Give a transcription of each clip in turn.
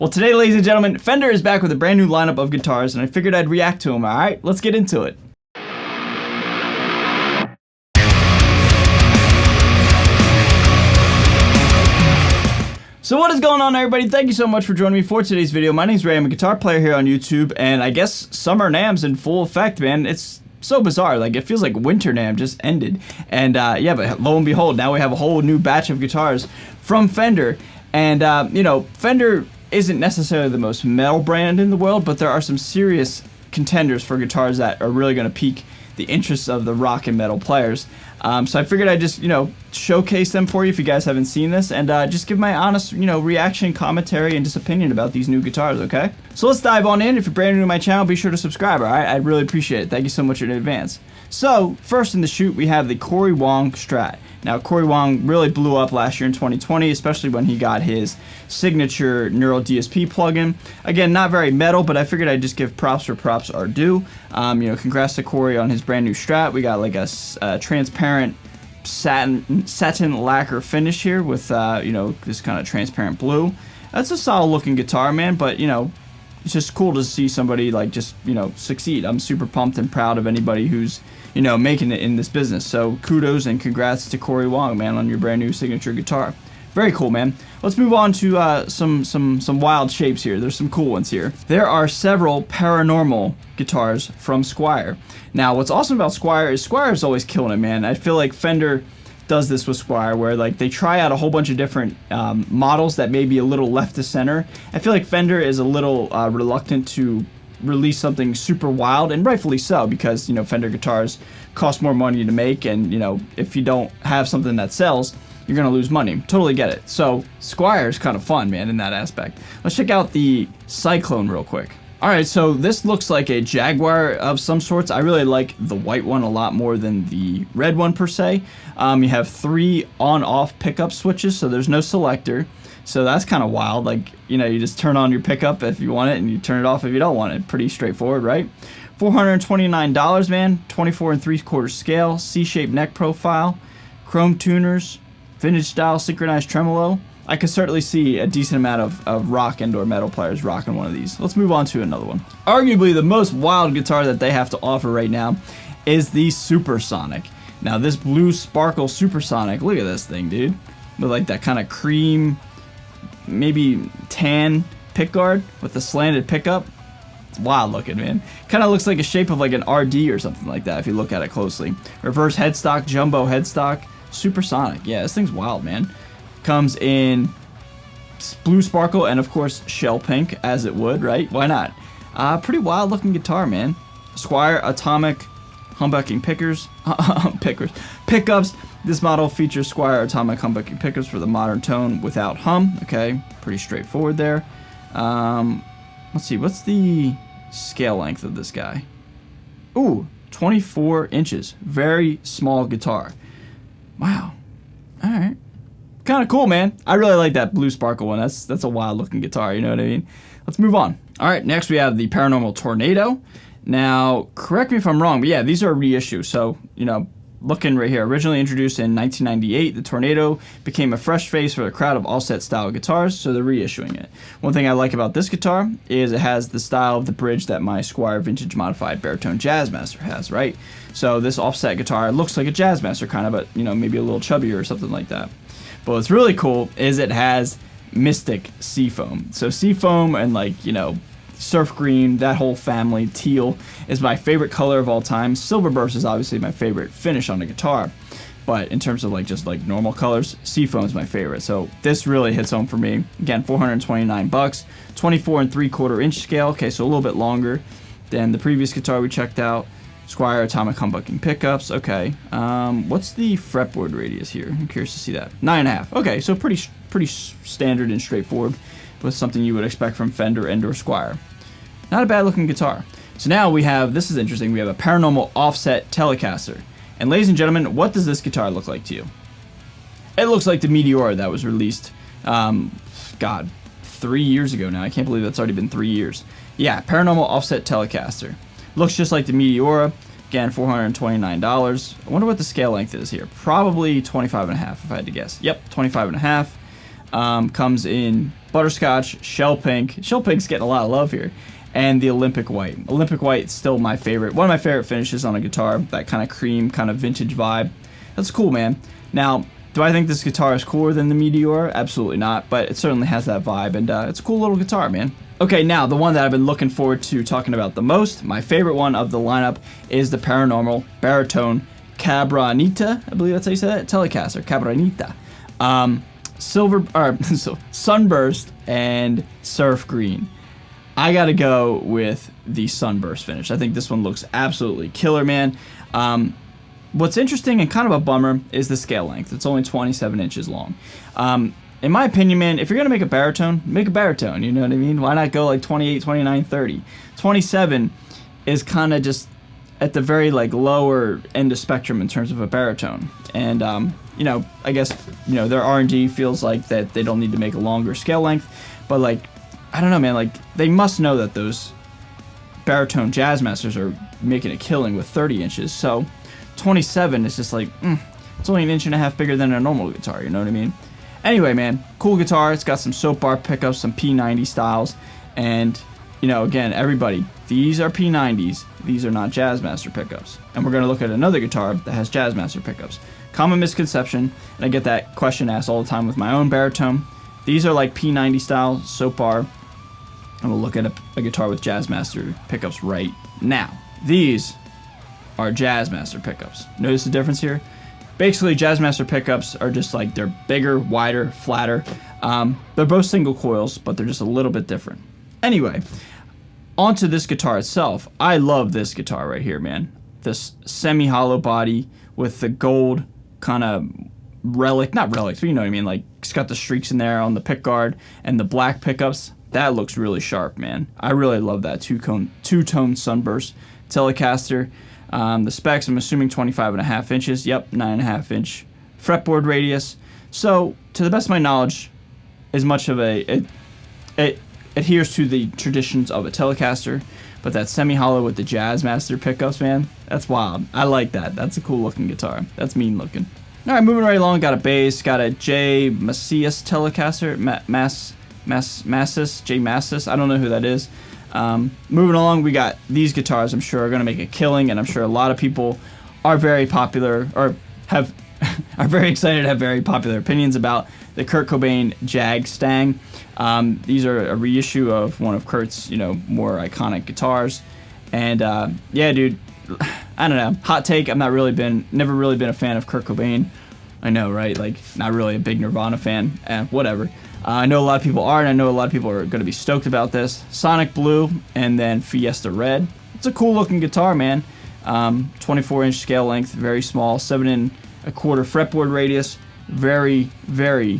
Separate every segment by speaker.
Speaker 1: Well, today, ladies and gentlemen, Fender is back with a brand new lineup of guitars, and I figured I'd react to them, alright? Let's get into it. So what is going on, everybody? Thank you so much for joining me for today's video. My name's Ray. I'm a guitar player here on YouTube, and I guess Summer NAMM's in full effect, man. It's so bizarre. Like, it feels like Winter NAMM just ended. And yeah, but lo and behold, now we have a whole new batch of guitars from Fender. And, you know, Fender isn't necessarily the most metal brand in the world, but there are some serious contenders for guitars that are really going to pique the interests of the rock and metal players. So I figured I'd just, you know, showcase them for you if you guys haven't seen this, and just give my honest, you know, reaction, commentary, and just opinion about these new guitars, okay? So let's dive on in. If you're brand new to my channel, be sure to subscribe, alright? I'd really appreciate it. Thank you so much in advance. So, first in the chute, we have the Wong Strat. Now, Wong really blew up last year in 2020, especially when he got his signature Neural DSP plugin. Again, not very metal, but I figured I'd just give props where props are due. You know, congrats to Corey on his brand new Strat. We got like a transparent satin lacquer finish here with, you know, this kind of transparent blue. That's a solid looking guitar, man, but, you know, it's just cool to see somebody like just, you know, succeed. I'm super pumped and proud of anybody who's, you know, making it in this business. So kudos and congrats to Corey Wong, man, on your brand new signature guitar. Very cool, man. Let's move on to some wild shapes here. There's some cool ones here. There are several Paranormal guitars from Squier. Now, what's awesome about Squier is Squier's always killing it, man. I feel like Fender does this with Squier, where like they try out a whole bunch of different models that may be a little left to center. I feel like Fender is a little reluctant to release something super wild, and rightfully so, because, you know, Fender guitars cost more money to make, and, you know, if you don't have something that sells, you're gonna lose money. Totally get it. So Squier is kind of fun, man, in that aspect. Let's check out the Cyclone real quick. Alright, so this looks like a Jaguar of some sorts. I really like the white one a lot more than the red one per se. You have 3 on-off pickup switches, so there's no selector. So that's kind of wild. Like, you know, you just turn on your pickup if you want it, and you turn it off if you don't want it. Pretty straightforward, right? $429, man. 24 3/4 scale, C-shaped neck profile, chrome tuners, vintage style synchronized tremolo. I could certainly see a decent amount of rock and or metal players rocking one of these. Let's move on to another one. Arguably the most wild guitar that they have to offer right now is the Supersonic. Now this blue sparkle Supersonic, look at this thing, dude. With like that kind of cream, maybe tan pickguard with the slanted pickup. It's wild looking, man. Kind of looks like a shape of like an RD or something like that if you look at it closely. Reverse headstock, jumbo headstock, Supersonic. Yeah, this thing's wild, man. Comes in blue sparkle and of course shell pink, as it would, right? Why not? Pretty wild looking guitar, man. Squier Atomic humbucking pickups. This model features Squier Atomic humbucking pickups for the modern tone without hum. Okay, pretty straightforward there. Let's see, what's the scale length of this guy? Ooh, 24 inches. Very small guitar. Wow. All right. Kind of cool, man. I really like that blue sparkle one. That's a wild looking guitar, you know what I mean? Let's move on. All right, next we have the Paranormal Tornado. Now, correct me if I'm wrong, but yeah, these are reissues. So, you know, looking right here, originally introduced in 1998, the Tornado became a fresh face for a crowd of offset style guitars, so they're reissuing it. One thing I like about this guitar is it has the style of the bridge that my Squier Vintage Modified Baritone Jazzmaster has, right? So this offset guitar looks like a Jazzmaster kind of, but, you know, maybe a little chubbier or something like that. But what's really cool is it has Mystic Seafoam. So Seafoam and, like, you know, surf green, that whole family, teal, is my favorite color of all time. Silverburst is obviously my favorite finish on the guitar. But in terms of, like, just, like, normal colors, Seafoam is my favorite. So this really hits home for me. Again, $429. 24 3/4 inch scale. Okay, so a little bit longer than the previous guitar we checked out. Squier Atomic humbucking pickups. Okay. What's the fretboard radius here? I'm curious to see that. 9.5. Okay, so pretty standard and straightforward with something you would expect from Fender and or Squier. Not a bad looking guitar. So now we have, this is interesting, we have a Paranormal offset telecaster. And ladies and gentlemen, what does this guitar look like to you? It looks like the Meteora that was released, God, 3 years ago now. I can't believe that's already been 3 years. Yeah, Paranormal offset telecaster. Looks just like the Meteora. Again, $429. I wonder what the scale length is here. Probably 25.5 if I had to guess. Yep, 25.5. comes in butterscotch, shell pink. Shell pink's getting a lot of love here. And the Olympic white. Olympic white's still my favorite. One of my favorite finishes on a guitar. That kind of cream, kind of vintage vibe. That's cool, man. Now, do I think this guitar is cooler than the Meteor? Absolutely not, but it certainly has that vibe, and it's a cool little guitar, man. Okay, now, the one that I've been looking forward to talking about the most, my favorite one of the lineup, is the Paranormal Baritone Cabronita. I believe that's how you say that? Telecaster, Cabronita. Sunburst and Surf Green. I gotta go with the Sunburst finish. I think this one looks absolutely killer, man. What's interesting and kind of a bummer is the scale length. It's only 27 inches long. In my opinion, man, if you're gonna make a baritone, make a baritone, you know what I mean? Why not go like 28, 29, 30? 27 is kind of just at the very like lower end of spectrum in terms of a baritone. And you know, I guess, you know, their R&D feels like that they don't need to make a longer scale length, but like, I don't know, man, like, they must know that those baritone jazz masters are making a killing with 30 inches, so 27 is just like, it's only an inch and a half bigger than a normal guitar, you know what I mean? Anyway, man, cool guitar. It's got some soap bar pickups, some P90 styles, and, you know, again, everybody, these are P90s. These are not Jazzmaster pickups. And we're going to look at another guitar that has Jazzmaster pickups. Common misconception, and I get that question asked all the time with my own baritone. These are like P90 style soap bar. And we'll look at a guitar with Jazzmaster pickups right now. These are Jazzmaster pickups. Notice the difference here? Basically, Jazzmaster pickups are just like, they're bigger, wider, flatter. They're both single coils, but they're just a little bit different. Anyway, onto this guitar itself. I love this guitar right here, man. This semi-hollow body with the gold kind of relic, not relics, but you know what I mean, like it's got the streaks in there on the pick guard and the black pickups. That looks really sharp, man. I really love that two-tone Sunburst Telecaster. The specs, I'm assuming 25.5 inches. Yep, 9.5 inch fretboard radius. So, to the best of my knowledge, as much of it adheres to the traditions of a Telecaster, but that semi-hollow with the Jazzmaster pickups, man, that's wild. I like that. That's a cool looking guitar. That's mean looking. All right, moving right along. Got a bass. Got a J Macias Telecaster. J Massis. I don't know who that is. Moving along, we got these guitars. I'm sure are going to make a killing, and I'm sure a lot of people are very popular or are very excited to have very popular opinions about the Kurt Cobain jagstang. These are a reissue of one of Kurt's, you know, more iconic guitars. And yeah, dude, I don't know. Hot take. Never really been a fan of Kurt Cobain. I know, right? Like, not really a big Nirvana fan. Whatever. I know a lot of people are, and I know a lot of people are going to be stoked about this. Sonic Blue and then Fiesta Red. It's a cool looking guitar, man. 24-inch scale length, very small, 7 1/4 fretboard radius, very, very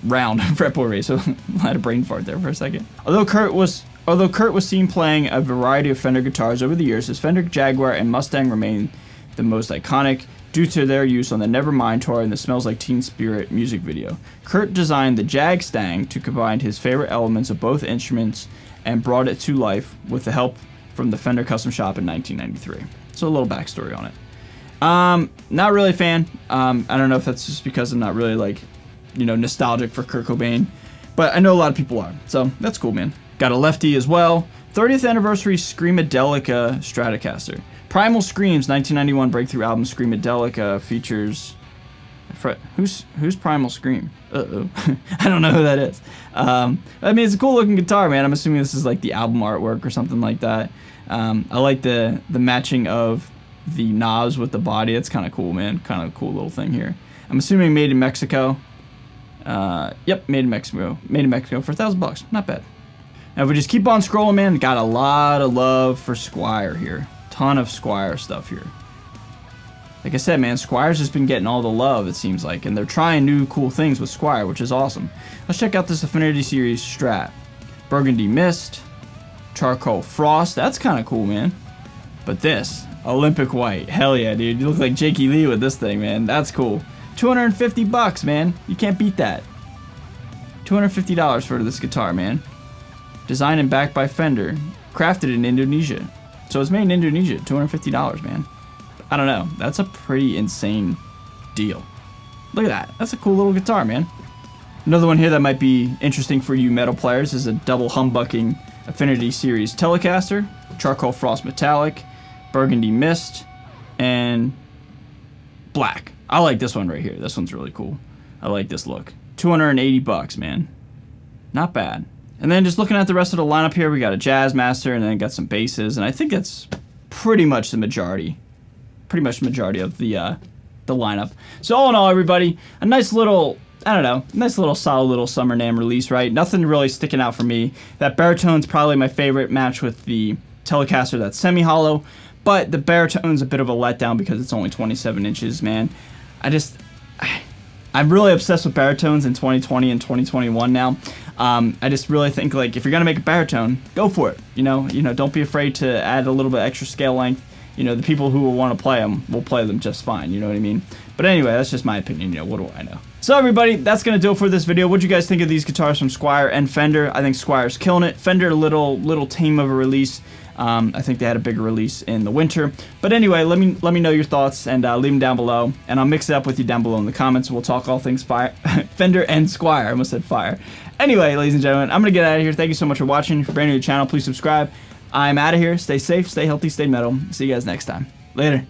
Speaker 1: round fretboard radius. So I had a brain fart there for a second. Although Kurt was seen playing a variety of Fender guitars over the years, his Fender Jaguar and Mustang remain the most iconic due to their use on the Nevermind tour and the Smells Like Teen Spirit music video. Kurt designed the jagstang to combine his favorite elements of both instruments and brought it to life with the help from the Fender Custom Shop in 1993. So a little backstory on it. Not really a fan. I don't know if that's just because I'm not really, like, you know, nostalgic for Kurt Cobain, but I know a lot of people are. So that's cool, man. Got a lefty as well. 30th anniversary Screamadelica Stratocaster. Primal Scream's 1991 breakthrough album Screamadelica features... Who's Primal Scream? Uh-oh. I don't know who that is. I mean, it's a cool looking guitar, man. I'm assuming this is like the album artwork or something like that. I like the matching of the knobs with the body. It's kind of cool, man. Kind of a cool little thing here. I'm assuming made in Mexico. Yep, made in Mexico. Made in Mexico for $1,000. Not bad. Now, if we just keep on scrolling, man, got a lot of love for Squier here. Ton of Squier stuff here. Like I said, man, Squier's just been getting all the love, it seems like, and they're trying new cool things with Squier, which is awesome. Let's check out this Affinity Series Strat. Burgundy Mist, Charcoal Frost, that's kind of cool, man. But this, Olympic White, hell yeah, dude. You look like Jakey Lee with this thing, man. That's cool. $250, man. You can't beat that. $250 for this guitar, man. Designed and backed by Fender. Crafted in Indonesia. So it's made in Indonesia. $250, man. I don't know. That's a pretty insane deal. Look at that. That's a cool little guitar, man. Another one here that might be interesting for you metal players is a double humbucking Affinity Series Telecaster, Charcoal Frost Metallic, Burgundy Mist, and Black. I like this one right here. This one's really cool. I like this look. 280 bucks, man. Not bad. And then just looking at the rest of the lineup here, we got a Jazz Master, and then got some basses, and I think that's pretty much the majority. Pretty much the majority of the lineup. So all in all, everybody, a nice little, I don't know, nice little solid little Summer NAMM release, right? Nothing really sticking out for me. That baritone's probably my favorite match with the Telecaster that's semi-hollow, but the baritone's a bit of a letdown because it's only 27 inches, man. I'm really obsessed with baritones in 2020 and 2021 now. I just really think, like, if you're gonna make a baritone, go for it. You know, don't be afraid to add a little bit extra scale length. You know, the people who will want to play them will play them just fine, you know what I mean? But anyway, that's just my opinion, you know, what do I know? So everybody, that's going to do it for this video. What do you guys think of these guitars from Squier and Fender? I think Squier's killing it. Fender, a little tame of a release. I think they had a bigger release in the winter. But anyway, let me know your thoughts and leave them down below. And I'll mix it up with you down below in the comments. We'll talk all things fire, Fender and Squier. I almost said fire. Anyway, ladies and gentlemen, I'm going to get out of here. Thank you so much for watching. If you're brand new to the channel, please subscribe. I'm out of here. Stay safe, stay healthy, stay metal. See you guys next time. Later.